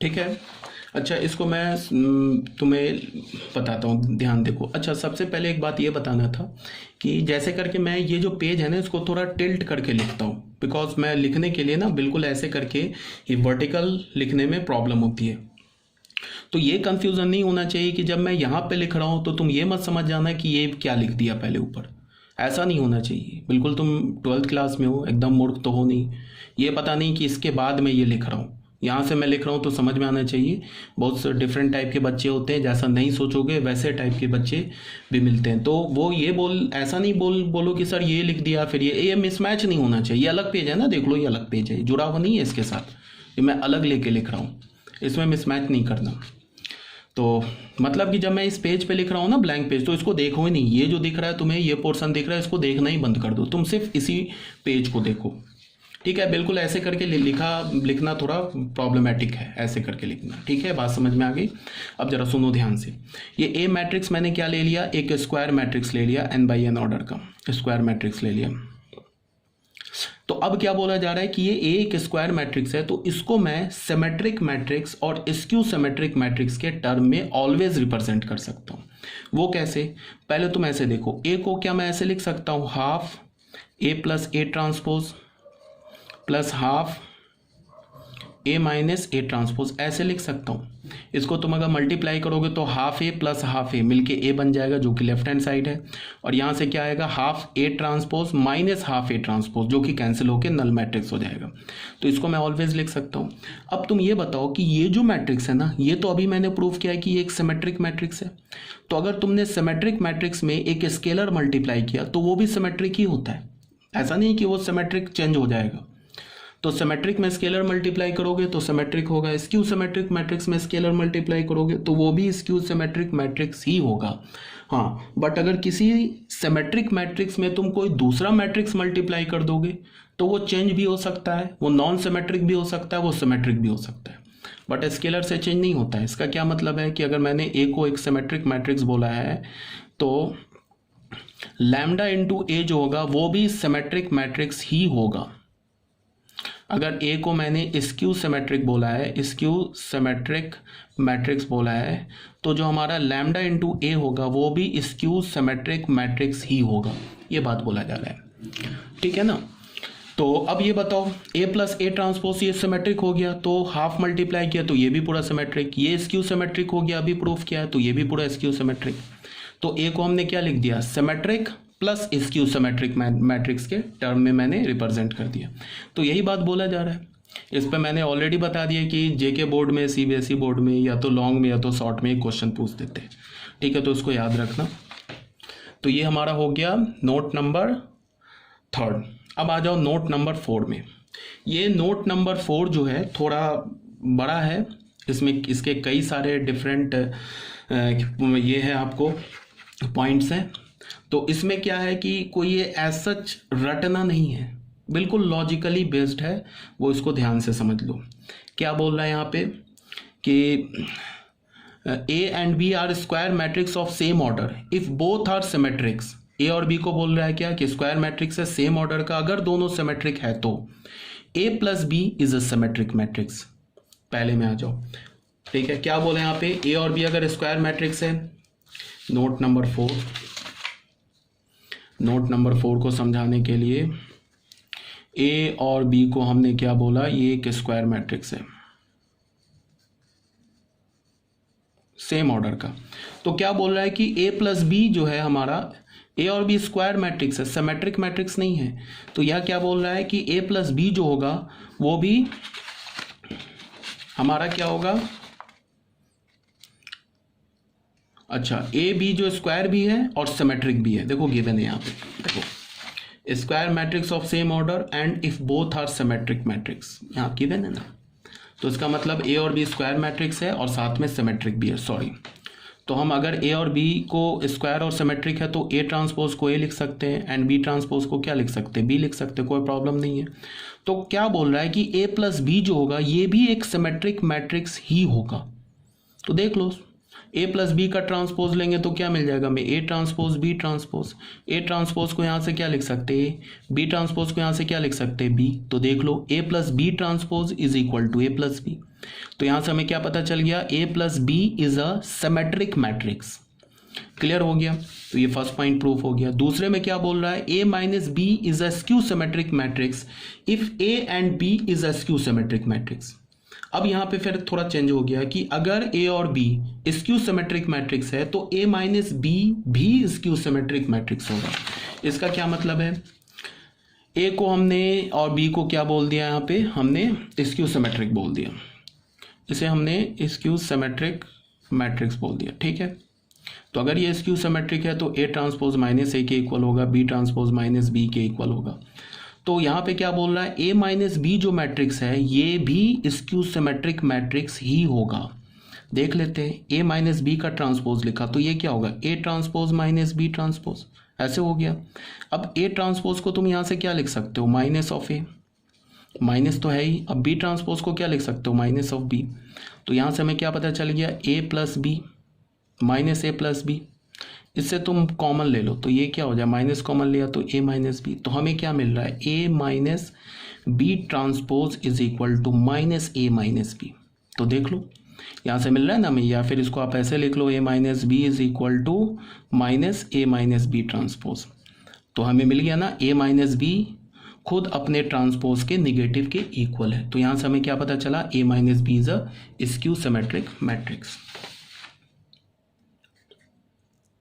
ठीक है। अच्छा, इसको मैं तुम्हें बताता हूँ, ध्यान देखो। अच्छा, सबसे पहले एक बात ये बताना था कि जैसे करके मैं ये जो पेज है ना इसको थोड़ा टिल्ट करके लिखता हूँ, बिकॉज मैं लिखने के लिए ना बिल्कुल ऐसे करके ये वर्टिकल लिखने में प्रॉब्लम होती है। तो ये कंफ्यूजन नहीं होना चाहिए कि जब मैं यहाँ पे लिख रहा हूँ तो तुम ये मत समझ जाना कि ये क्या लिख दिया पहले ऊपर। ऐसा नहीं होना चाहिए, बिल्कुल तुम 12th क्लास में हो, एकदम मूर्ख तो हो नहीं। ये पता नहीं कि इसके बाद मैं ये लिख रहा हूँ, यहाँ से मैं लिख रहा हूँ तो समझ में आना चाहिए। बहुत से डिफरेंट टाइप के बच्चे होते हैं, जैसा नहीं सोचोगे वैसे टाइप के बच्चे भी मिलते हैं। तो वो ये ऐसा नहीं बोलो कि सर ये लिख दिया फिर ये मिसमैच नहीं होना चाहिए। ये अलग पेज है ना, देख लो ये अलग पेज है, जुड़ा हुआ नहीं है इसके साथ, ये मैं अलग लेके लिख रहा हूँ, इसमें मिसमैच नहीं करना। तो मतलब कि जब मैं इस पेज पे लिख रहा हूँ ना ब्लैंक पेज, तो इसको देखो ही नहीं। ये जो दिख रहा है तुम्हें, ये पोर्शन दिख रहा है, इसको देखना ही बंद कर दो, तुम सिर्फ इसी पेज को देखो। ठीक है, बिल्कुल ऐसे करके लिखना थोड़ा प्रॉब्लमेटिक है, ऐसे करके लिखना। ठीक है, बात समझ में आ गई। अब जरा सुनो ध्यान से। ये ए मैट्रिक्स मैंने क्या ले लिया, एक स्क्वायर मैट्रिक्स ले लिया, n बाई एन ऑर्डर का स्क्वायर मैट्रिक्स ले लिया। तो अब क्या बोला जा रहा है कि ये ए एक स्क्वायर मैट्रिक्स है, तो इसको मैं सिमेट्रिक मैट्रिक्स और स्क्यू सिमेट्रिक मैट्रिक्स के टर्म में ऑलवेज रिप्रेजेंट कर सकता हूं। वो कैसे? पहले तुम ऐसे देखो, ए को क्या मैं ऐसे लिख सकता हूं, half A plus A transpose plus half A minus A transpose, ऐसे लिख सकता हूँ। इसको तुम अगर मल्टीप्लाई करोगे तो हाफ ए प्लस हाफ ए मिलके ए बन जाएगा, जो कि लेफ्ट हैंड साइड है। और यहाँ से क्या आएगा, half A transpose minus half A transpose, जो कि कैंसिल होकर नल मैट्रिक्स हो जाएगा। तो इसको मैं ऑलवेज लिख सकता हूँ। अब तुम ये बताओ कि ये जो मैट्रिक्स है ना, ये तो अभी मैंने प्रूव किया है कि ये एक सिमेट्रिक मैट्रिक्स है। तो अगर तुमने सिमेट्रिक मैट्रिक्स में एक स्केलर मल्टीप्लाई किया तो वो भी सिमेट्रिक ही होता है, ऐसा नहीं कि वो सिमेट्रिक चेंज हो जाएगा। तो सिमेट्रिक में स्केलर मल्टीप्लाई करोगे तो सिमेट्रिक होगा, स्क्यू सिमेट्रिक मैट्रिक्स में स्केलर मल्टीप्लाई करोगे तो वो भी स्क्यू सिमेट्रिक मैट्रिक्स ही होगा। हाँ, बट अगर किसी सिमेट्रिक मैट्रिक्स में तुम कोई दूसरा मैट्रिक्स मल्टीप्लाई कर दोगे तो वो चेंज भी हो सकता है, वो नॉन सिमेट्रिक भी हो सकता है, वो सिमेट्रिक भी हो सकता है, बट स्केलर से चेंज नहीं होता है। इसका क्या मतलब है कि अगर मैंने ए को एक सिमेट्रिक मैट्रिक्स बोला है तो लैम्डा इंटू ए जो होगा वो भी सिमेट्रिक मैट्रिक्स ही होगा। अगर ए को मैंने स्क्यू सिमेट्रिक बोला है, स्क्यू सिमेट्रिक मैट्रिक्स बोला है, तो जो हमारा लैम्डा इंटू ए होगा वो भी स्क्यू सिमेट्रिक मैट्रिक्स ही होगा। ये बात बोला जा रहा है, ठीक है ना। तो अब ये बताओ, ए प्लस ए ट्रांसपोज ये सिमेट्रिक हो गया, तो हाफ मल्टीप्लाई किया तो ये भी पूरा सिमेट्रिक, ये स्क्यू सिमेट्रिक हो गया, अभी प्रूफ किया है, तो ये भी पूरा स्क्यू सिमेट्रिक। तो ए को हमने क्या लिख दिया, symmetric plus skew symmetric matrix के टर्म में मैंने रिप्रेजेंट कर दिया। तो यही बात बोला जा रहा है। इस पर मैंने ऑलरेडी बता दिया कि जेके बोर्ड में, सीबीएसई बोर्ड में या तो लॉन्ग में या तो शॉर्ट में एक क्वेश्चन पूछ देते हैं। ठीक है, तो उसको याद रखना। तो ये हमारा हो गया नोट नंबर 3। अब आ जाओ नोट नंबर 4 में। ये नोट नंबर 4 जो है थोड़ा बड़ा है, इसमें इसके कई सारे डिफरेंट ये है आपको पॉइंट्स हैं। तो इसमें क्या है कि कोई ये एज सच रटना नहीं है, बिल्कुल लॉजिकली बेस्ड है, वो इसको ध्यान से समझ लो। क्या बोल रहा है यहाँ पे कि A and B are square matrix of same order if both are symmetrics. A और बी को बोल रहा है क्या कि स्क्वायर मैट्रिक्स है सेम ऑर्डर का, अगर दोनों सिमेट्रिक है तो A plus B is a symmetric matrix. पहले में आ जाओ, ठीक है। क्या बोले यहाँ पे, ए और बी अगर स्क्वायर मैट्रिक्स है, नोट नंबर 4 को समझाने के लिए, ए और बी को हमने क्या बोला, ये एक स्क्वायर मैट्रिक्स है सेम ऑर्डर का। तो क्या बोल रहा है कि ए प्लस बी जो है हमारा, ए और बी स्क्वायर मैट्रिक्स है, सिमेट्रिक मैट्रिक्स नहीं है। तो यह क्या बोल रहा है कि ए प्लस बी जो होगा वो भी हमारा क्या होगा, अच्छा ए बी जो स्क्वायर भी है और सिमेट्रिक भी है। देखो गिवन है यहाँ पे, देखो square matrix of same order and if both are symmetric matrix, यहाँ गिवन है ना। तो इसका मतलब ए और बी स्क्वायर मैट्रिक्स है और साथ में सिमेट्रिक भी है, सॉरी। तो हम अगर ए और बी को स्क्वायर और सिमेट्रिक है तो ए ट्रांसपोज को ए लिख सकते हैं एंड बी ट्रांसपोज को क्या लिख सकते हैं, बी लिख सकते हैं, कोई प्रॉब्लम नहीं है। तो क्या बोल रहा है कि ए प्लस बी जो होगा ये भी एक सिमेट्रिक मैट्रिक्स ही होगा। तो देख लो, ए प्लस बी का ट्रांसपोज लेंगे तो क्या मिल जाएगा हमें, a transpose b transpose. A transpose को यहाँ से क्या लिख सकते हैं, बी ट्रांसपोज को यहाँ से क्या लिख सकते हैं, बी। तो देख लो ए plus B transpose is equal to A plus B. तो यहाँ से हमें क्या पता चल गया, A plus B is a symmetric matrix. Clear हो गया। तो ये फर्स्ट पॉइंट प्रूफ हो गया। दूसरे में क्या बोल रहा है, A minus B is a skew symmetric matrix if A and B is a skew symmetric matrix. अब यहां पे फिर थोड़ा चेंज हो गया कि अगर ए और बी स्क्यू सिमेट्रिक मैट्रिक्स है तो ए माइनस बी भी स्क्यू सिमेट्रिक मैट्रिक्स होगा। इसका क्या मतलब है, ए को हमने और बी को क्या बोल दिया, यहाँ पे हमने स्क्यू सिमेट्रिक बोल दिया, इसे हमने स्क्यू सिमेट्रिक मैट्रिक्स बोल दिया। ठीक है, तो अगर ये स्क्यू सिमेट्रिक है तो ए ट्रांसपोज माइनस ए के इक्वल होगा, बी ट्रांसपोज माइनस बी के इक्वल होगा। तो यहाँ पे क्या बोल रहा है, ए माइनस बी जो मैट्रिक्स है ये भी स्क्यू सिमेट्रिक मैट्रिक्स ही होगा। देख लेते हैं, ए माइनस बी का ट्रांसपोज लिखा तो ये क्या होगा, a transpose minus B transpose, ऐसे हो गया। अब ए ट्रांसपोज को तुम यहाँ से क्या लिख सकते हो, माइनस ऑफ ए, माइनस तो है ही। अब बी ट्रांसपोज को क्या लिख सकते हो, माइनस ऑफ बी। तो यहाँ से हमें क्या पता चल गया, A plus B minus A plus B. इससे तुम कॉमन ले लो तो ये क्या हो जाए, माइनस कॉमन लिया तो ए माइनस बी। तो हमें क्या मिल रहा है, A minus B transpose is equal to minus A minus B. तो देख लो यहाँ से मिल रहा है ना हमें, या फिर इसको आप ऐसे लिख लो, A minus B is equal to minus A minus B transpose. तो हमें मिल गया ना, ए माइनस बी खुद अपने ट्रांसपोज के निगेटिव के इक्वल है। तो यहाँ से हमें क्या पता चला, A minus B is a skew symmetric matrix.